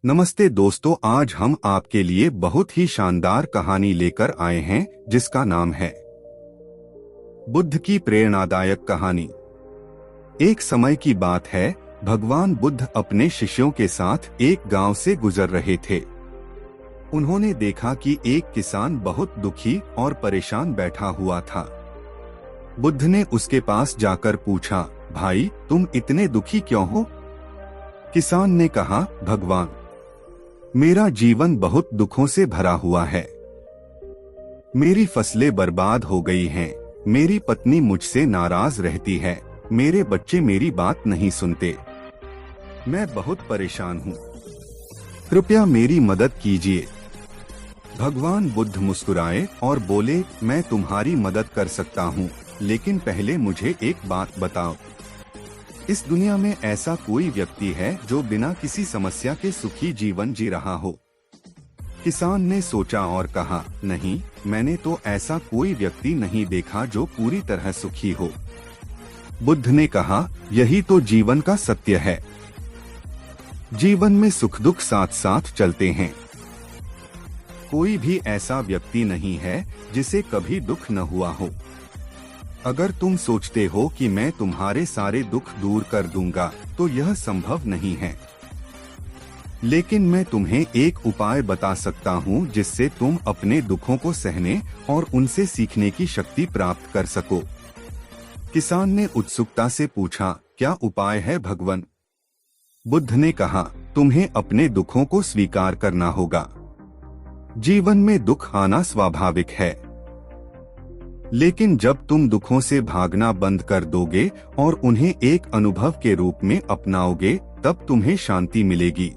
नमस्ते दोस्तों, आज हम आपके लिए बहुत ही शानदार कहानी लेकर आए हैं जिसका नाम है बुद्ध की प्रेरणादायक कहानी। एक समय की बात है, भगवान बुद्ध अपने शिष्यों के साथ एक गांव से गुजर रहे थे। उन्होंने देखा कि एक किसान बहुत दुखी और परेशान बैठा हुआ था। बुद्ध ने उसके पास जाकर पूछा, भाई तुम इतने दुखी क्यों हो? किसान ने कहा, भगवान मेरा जीवन बहुत दुखों से भरा हुआ है। मेरी फसलें बर्बाद हो गई हैं, मेरी पत्नी मुझसे नाराज रहती है, मेरे बच्चे मेरी बात नहीं सुनते। मैं बहुत परेशान हूँ, कृपया मेरी मदद कीजिए। भगवान बुद्ध मुस्कुराए और बोले, मैं तुम्हारी मदद कर सकता हूँ, लेकिन पहले मुझे एक बात बताओ। इस दुनिया में ऐसा कोई व्यक्ति है जो बिना किसी समस्या के सुखी जीवन जी रहा हो? किसान ने सोचा और कहा, नहीं, मैंने तो ऐसा कोई व्यक्ति नहीं देखा जो पूरी तरह सुखी हो। बुद्ध ने कहा, यही तो जीवन का सत्य है। जीवन में सुख दुख साथ साथ चलते हैं। कोई भी ऐसा व्यक्ति नहीं है जिसे कभी दुख न हुआ हो। अगर तुम सोचते हो कि मैं तुम्हारे सारे दुख दूर कर दूंगा, तो यह संभव नहीं है। लेकिन मैं तुम्हें एक उपाय बता सकता हूँ जिससे तुम अपने दुखों को सहने और उनसे सीखने की शक्ति प्राप्त कर सको। किसान ने उत्सुकता से पूछा, क्या उपाय है भगवान? बुद्ध ने कहा, तुम्हें अपने दुखों को स्वीकार करना होगा। जीवन में दुख आना स्वाभाविक है, लेकिन जब तुम दुखों से भागना बंद कर दोगे और उन्हें एक अनुभव के रूप में अपनाओगे, तब तुम्हें शांति मिलेगी।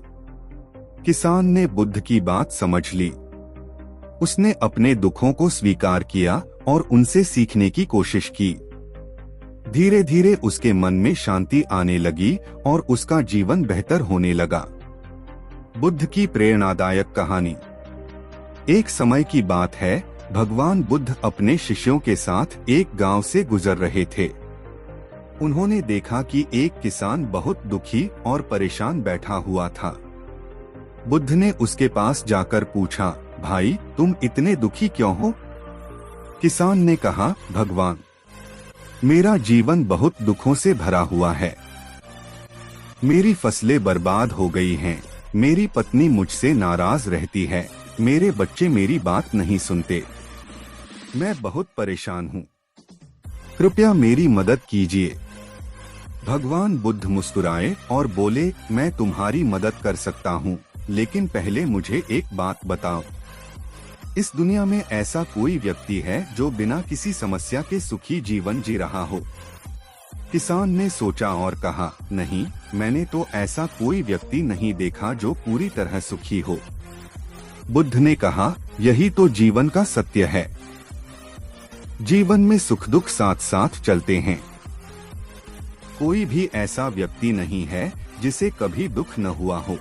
किसान ने बुद्ध की बात समझ ली। उसने अपने दुखों को स्वीकार किया और उनसे सीखने की कोशिश की। धीरे धीरे उसके मन में शांति आने लगी और उसका जीवन बेहतर होने लगा। बुद्ध की प्रेरणादायक कहानी। एक समय की बात है, भगवान बुद्ध अपने शिष्यों के साथ एक गांव से गुजर रहे थे। उन्होंने देखा कि एक किसान बहुत दुखी और परेशान बैठा हुआ था। बुद्ध ने उसके पास जाकर पूछा, भाई तुम इतने दुखी क्यों हो? किसान ने कहा, भगवान मेरा जीवन बहुत दुखों से भरा हुआ है। मेरी फसलें बर्बाद हो गई हैं, मेरी पत्नी मुझसे नाराज रहती है, मेरे बच्चे मेरी बात नहीं सुनते। मैं बहुत परेशान हूँ, कृपया मेरी मदद कीजिए। भगवान बुद्ध मुस्कुराए और बोले, मैं तुम्हारी मदद कर सकता हूँ, लेकिन पहले मुझे एक बात बताओ। इस दुनिया में ऐसा कोई व्यक्ति है जो बिना किसी समस्या के सुखी जीवन जी रहा हो? किसान ने सोचा और कहा, नहीं, मैंने तो ऐसा कोई व्यक्ति नहीं देखा जो पूरी तरह सुखी हो। बुद्ध ने कहा, यही तो जीवन का सत्य है। जीवन में सुख दुख साथ साथ चलते हैं। कोई भी ऐसा व्यक्ति नहीं है जिसे कभी दुख न हुआ हो।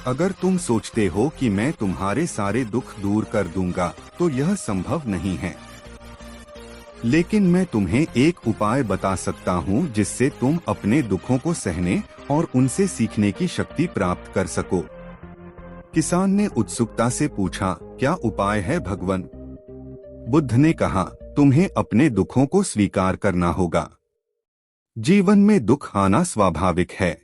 अगर तुम सोचते हो कि मैं तुम्हारे सारे दुख दूर कर दूंगा, तो यह संभव नहीं है। लेकिन मैं तुम्हें एक उपाय बता सकता हूँ जिससे तुम अपने दुखों को सहने और उनसे सीखने की शक्ति प्राप्त कर सको। किसान ने उत्सुकता से पूछा, क्या उपाय है भगवान? बुद्ध ने कहा, तुम्हें अपने दुखों को स्वीकार करना होगा। जीवन में दुख आना स्वाभाविक है,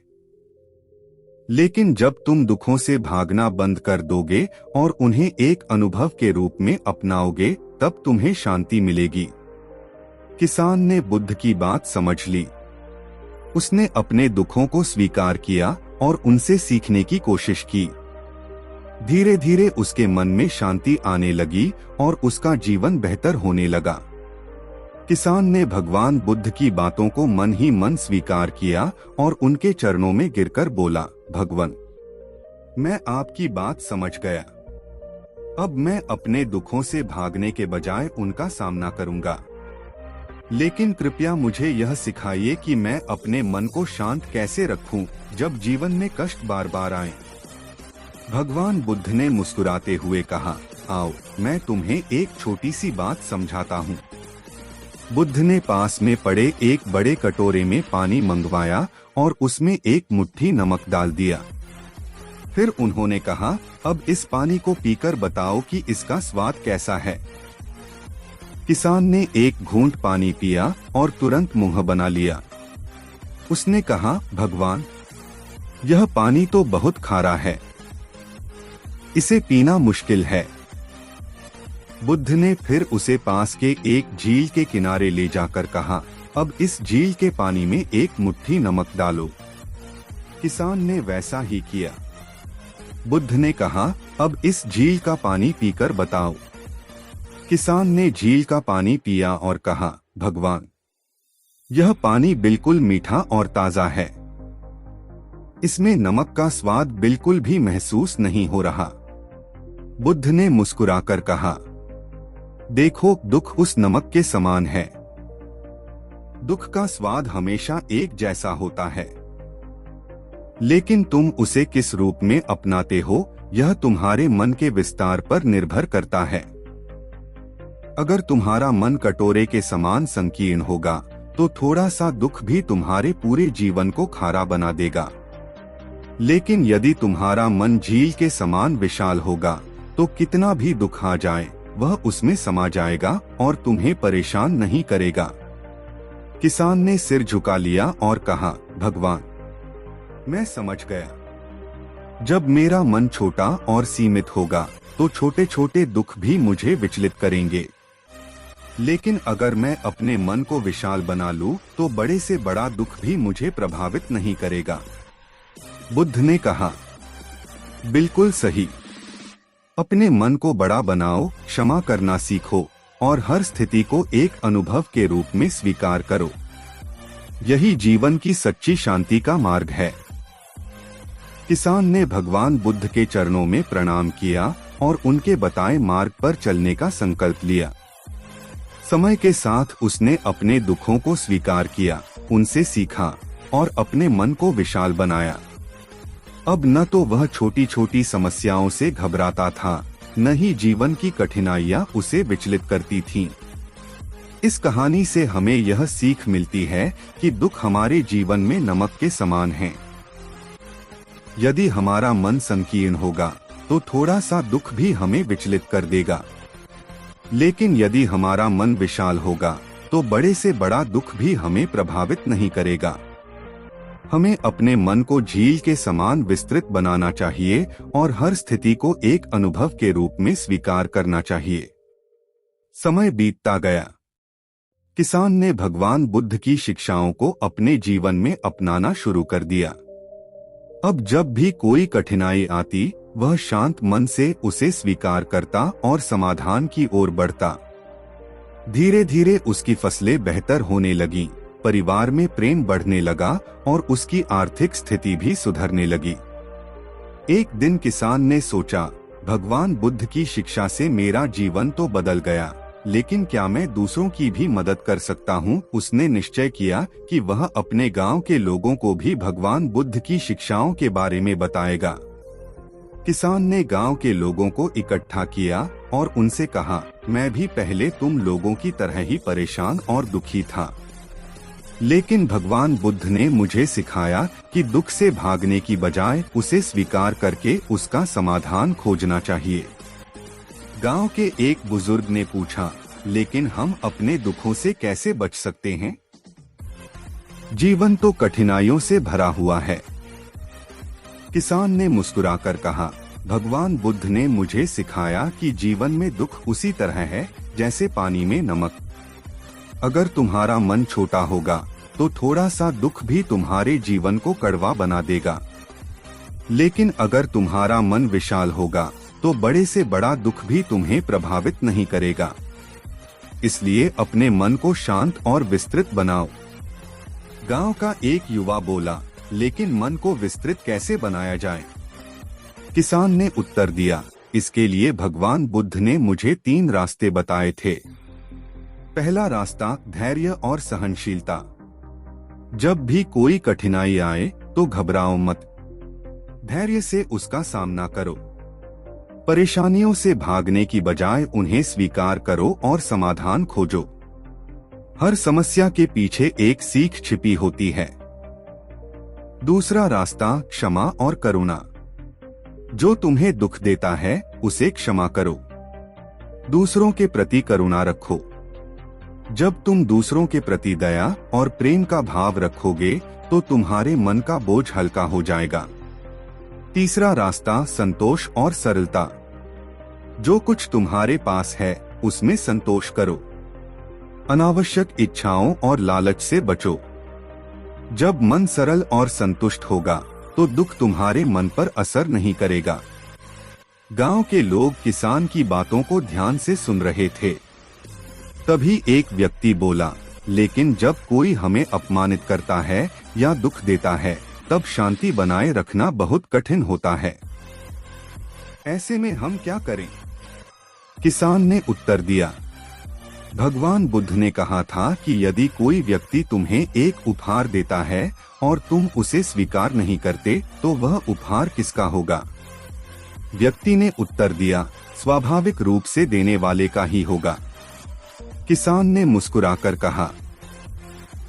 लेकिन जब तुम दुखों से भागना बंद कर दोगे और उन्हें एक अनुभव के रूप में अपनाओगे, तब तुम्हें शांति मिलेगी। किसान ने बुद्ध की बात समझ ली। उसने अपने दुखों को स्वीकार किया और उनसे सीखने की कोशिश की। धीरे धीरे उसके मन में शांति आने लगी और उसका जीवन बेहतर होने लगा। किसान ने भगवान बुद्ध की बातों को मन ही मन स्वीकार किया और उनके चरणों में गिरकर बोला, भगवान मैं आपकी बात समझ गया। अब मैं अपने दुखों से भागने के बजाय उनका सामना करूंगा। लेकिन कृपया मुझे यह सिखाइए कि मैं अपने मन को शांत कैसे रखूं जब जीवन में कष्ट बार बार आए। भगवान बुद्ध ने मुस्कुराते हुए कहा, आओ मैं तुम्हें एक छोटी सी बात समझाता हूँ। बुद्ध ने पास में पड़े एक बड़े कटोरे में पानी मंगवाया और उसमें एक मुट्ठी नमक डाल दिया। फिर उन्होंने कहा, अब इस पानी को पीकर बताओ कि इसका स्वाद कैसा है। किसान ने एक घूंट पानी पिया और तुरंत मुंह बना लिया। उसने कहा, भगवान, यह पानी तो बहुत खारा है, इसे पीना मुश्किल है। बुद्ध ने फिर उसे पास के एक झील के किनारे ले जाकर कहा, अब इस झील के पानी में एक मुट्ठी नमक डालो। किसान ने वैसा ही किया। बुद्ध ने कहा, अब इस झील का पानी पीकर बताओ। किसान ने झील का पानी पिया और कहा, भगवान, यह पानी बिल्कुल मीठा और ताजा है, इसमें नमक का स्वाद बिल्कुल भी महसूस नहीं हो रहा। बुद्ध ने मुस्कुराकर कहा, देखो, दुख उस नमक के समान है। दुख का स्वाद हमेशा एक जैसा होता है, लेकिन तुम उसे किस रूप में अपनाते हो, यह तुम्हारे मन के विस्तार पर निर्भर करता है। अगर तुम्हारा मन कटोरे के समान संकीर्ण होगा, तो थोड़ा सा दुख भी तुम्हारे पूरे जीवन को खारा बना देगा। लेकिन यदि तुम्हारा मन झील के समान विशाल होगा, तो कितना भी दुख आ जाए, वह उसमें समा जाएगा और तुम्हें परेशान नहीं करेगा। किसान ने सिर झुका लिया और कहा, भगवान, मैं समझ गया। जब मेरा मन छोटा और सीमित होगा, तो छोटे छोटे दुख भी मुझे विचलित करेंगे। लेकिन अगर मैं अपने मन को विशाल बना लूं, तो बड़े से बड़ा दुख भी मुझे प्रभावित नहीं करेगा। बुद्ध ने कहा, बिल्कुल सही। अपने मन को बड़ा बनाओ, क्षमा करना सीखो और हर स्थिति को एक अनुभव के रूप में स्वीकार करो। यही जीवन की सच्ची शांति का मार्ग है। किसान ने भगवान बुद्ध के चरणों में प्रणाम किया और उनके बताए मार्ग पर चलने का संकल्प लिया। समय के साथ उसने अपने दुखों को स्वीकार किया, उनसे सीखा और अपने मन को विशाल बनाया। अब न तो वह छोटी छोटी समस्याओं से घबराता था, न ही जीवन की कठिनाइयां उसे विचलित करती थीं। इस कहानी से हमें यह सीख मिलती है कि दुख हमारे जीवन में नमक के समान हैं। यदि हमारा मन संकीर्ण होगा, तो थोड़ा सा दुख भी हमें विचलित कर देगा। लेकिन यदि हमारा मन विशाल होगा, तो बड़े से बड़ा दुख भी हमें प्रभावित नहीं करेगा। हमें अपने मन को झील के समान विस्तृत बनाना चाहिए और हर स्थिति को एक अनुभव के रूप में स्वीकार करना चाहिए। समय बीतता गया। किसान ने भगवान बुद्ध की शिक्षाओं को अपने जीवन में अपनाना शुरू कर दिया। अब जब भी कोई कठिनाई आती, वह शांत मन से उसे स्वीकार करता और समाधान की ओर बढ़ता। धीरे धीरे उसकी फसलें बेहतर होने लगीं, परिवार में प्रेम बढ़ने लगा और उसकी आर्थिक स्थिति भी सुधरने लगी। एक दिन किसान ने सोचा, भगवान बुद्ध की शिक्षा से मेरा जीवन तो बदल गया, लेकिन क्या मैं दूसरों की भी मदद कर सकता हूँ? उसने निश्चय किया कि वह अपने गांव के लोगों को भी भगवान बुद्ध की शिक्षाओं के बारे में बताएगा। किसान ने गांव के लोगों को इकट्ठा किया और उनसे कहा, मैं भी पहले तुम लोगों की तरह ही परेशान और दुखी था, लेकिन भगवान बुद्ध ने मुझे सिखाया कि दुख से भागने की बजाय उसे स्वीकार करके उसका समाधान खोजना चाहिए। गांव के एक बुजुर्ग ने पूछा, लेकिन हम अपने दुखों से कैसे बच सकते हैं? जीवन तो कठिनाइयों से भरा हुआ है। किसान ने मुस्कुराकर कहा, भगवान बुद्ध ने मुझे सिखाया कि जीवन में दुख उसी तरह है जैसे पानी में नमक। अगर तुम्हारा मन छोटा होगा, तो थोड़ा सा दुख भी तुम्हारे जीवन को कड़वा बना देगा। लेकिन अगर तुम्हारा मन विशाल होगा, तो बड़े से बड़ा दुख भी तुम्हें प्रभावित नहीं करेगा। इसलिए अपने मन को शांत और विस्तृत बनाओ। गांव का एक युवा बोला, लेकिन मन को विस्तृत कैसे बनाया जाए? किसान ने उत्तर दिया, इसके लिए भगवान बुद्ध ने मुझे 3 रास्ते बताए थे। पहला रास्ता धैर्य और सहनशीलता। जब भी कोई कठिनाई आए, तो घबराओ मत, धैर्य से उसका सामना करो। परेशानियों से भागने की बजाय उन्हें स्वीकार करो और समाधान खोजो। हर समस्या के पीछे एक सीख छिपी होती है। दूसरा रास्ता क्षमा और करुणा। जो तुम्हें दुख देता है उसे क्षमा करो। दूसरों के प्रति करुणा रखो। जब तुम दूसरों के प्रति दया और प्रेम का भाव रखोगे तो तुम्हारे मन का बोझ हल्का हो जाएगा। तीसरा रास्ता, संतोष और सरलता। जो कुछ तुम्हारे पास है उसमें संतोष करो। अनावश्यक इच्छाओं और लालच से बचो। जब मन सरल और संतुष्ट होगा तो दुख तुम्हारे मन पर असर नहीं करेगा। गांव के लोग किसान की बातों को ध्यान से सुन रहे थे। तभी एक व्यक्ति बोला, लेकिन जब कोई हमें अपमानित करता है या दुख देता है तब शांति बनाए रखना बहुत कठिन होता है। ऐसे में हम क्या करें? किसान ने उत्तर दिया, भगवान बुद्ध ने कहा था कि यदि कोई व्यक्ति तुम्हें एक उपहार देता है और तुम उसे स्वीकार नहीं करते तो वह उपहार किसका होगा? व्यक्ति ने उत्तर दिया, स्वाभाविक रूप से देने वाले का ही होगा। किसान ने मुस्कुराकर कहा,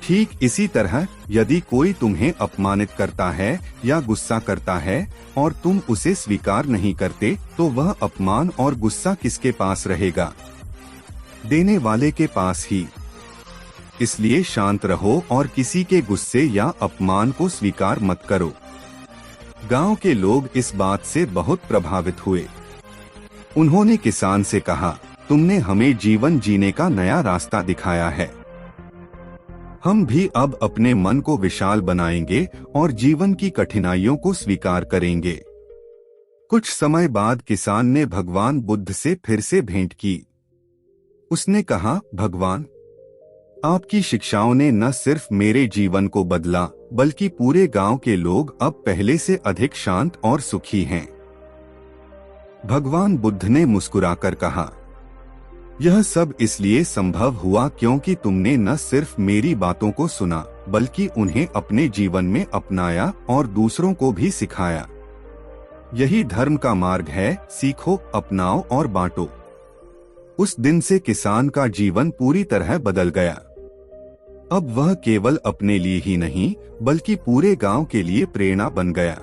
ठीक इसी तरह यदि कोई तुम्हें अपमानित करता है या गुस्सा करता है और तुम उसे स्वीकार नहीं करते तो वह अपमान और गुस्सा किसके पास रहेगा? देने वाले के पास ही। इसलिए शांत रहो और किसी के गुस्से या अपमान को स्वीकार मत करो। गांव के लोग इस बात से बहुत प्रभावित हुए। उन्होंने किसान से कहा, तुमने हमें जीवन जीने का नया रास्ता दिखाया है। हम भी अब अपने मन को विशाल बनाएंगे और जीवन की कठिनाइयों को स्वीकार करेंगे। कुछ समय बाद किसान ने भगवान बुद्ध से फिर से भेंट की। उसने कहा, भगवान, आपकी शिक्षाओं ने न सिर्फ मेरे जीवन को बदला बल्कि पूरे गांव के लोग अब पहले से अधिक शांत और सुखी हैं। भगवान बुद्ध ने मुस्कुराकर कहा, यह सब इसलिए संभव हुआ क्योंकि तुमने न सिर्फ मेरी बातों को सुना बल्कि उन्हें अपने जीवन में अपनाया और दूसरों को भी सिखाया। यही धर्म का मार्ग है, सीखो, अपनाओ और बांटो। उस दिन से किसान का जीवन पूरी तरह बदल गया। अब वह केवल अपने लिए ही नहीं बल्कि पूरे गांव के लिए प्रेरणा बन गया।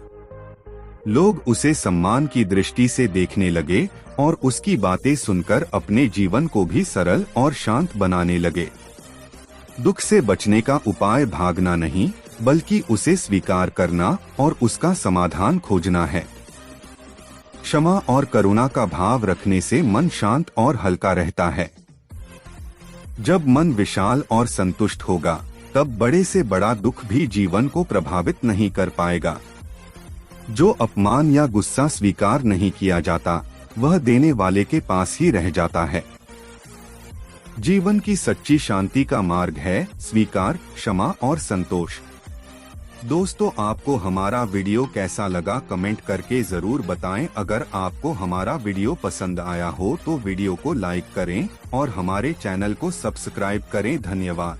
लोग उसे सम्मान की दृष्टि से देखने लगे और उसकी बातें सुनकर अपने जीवन को भी सरल और शांत बनाने लगे। दुख से बचने का उपाय भागना नहीं बल्कि उसे स्वीकार करना और उसका समाधान खोजना है। क्षमा और करुणा का भाव रखने से मन शांत और हल्का रहता है। जब मन विशाल और संतुष्ट होगा तब बड़े से बड़ा दुख भी जीवन को प्रभावित नहीं कर पाएगा। जो अपमान या गुस्सा स्वीकार नहीं किया जाता वह देने वाले के पास ही रह जाता है। जीवन की सच्ची शांति का मार्ग है स्वीकार, क्षमा और संतोष। दोस्तों, आपको हमारा वीडियो कैसा लगा कमेंट करके जरूर बताएं। अगर आपको हमारा वीडियो पसंद आया हो तो वीडियो को लाइक करें और हमारे चैनल को सब्सक्राइब करें। धन्यवाद।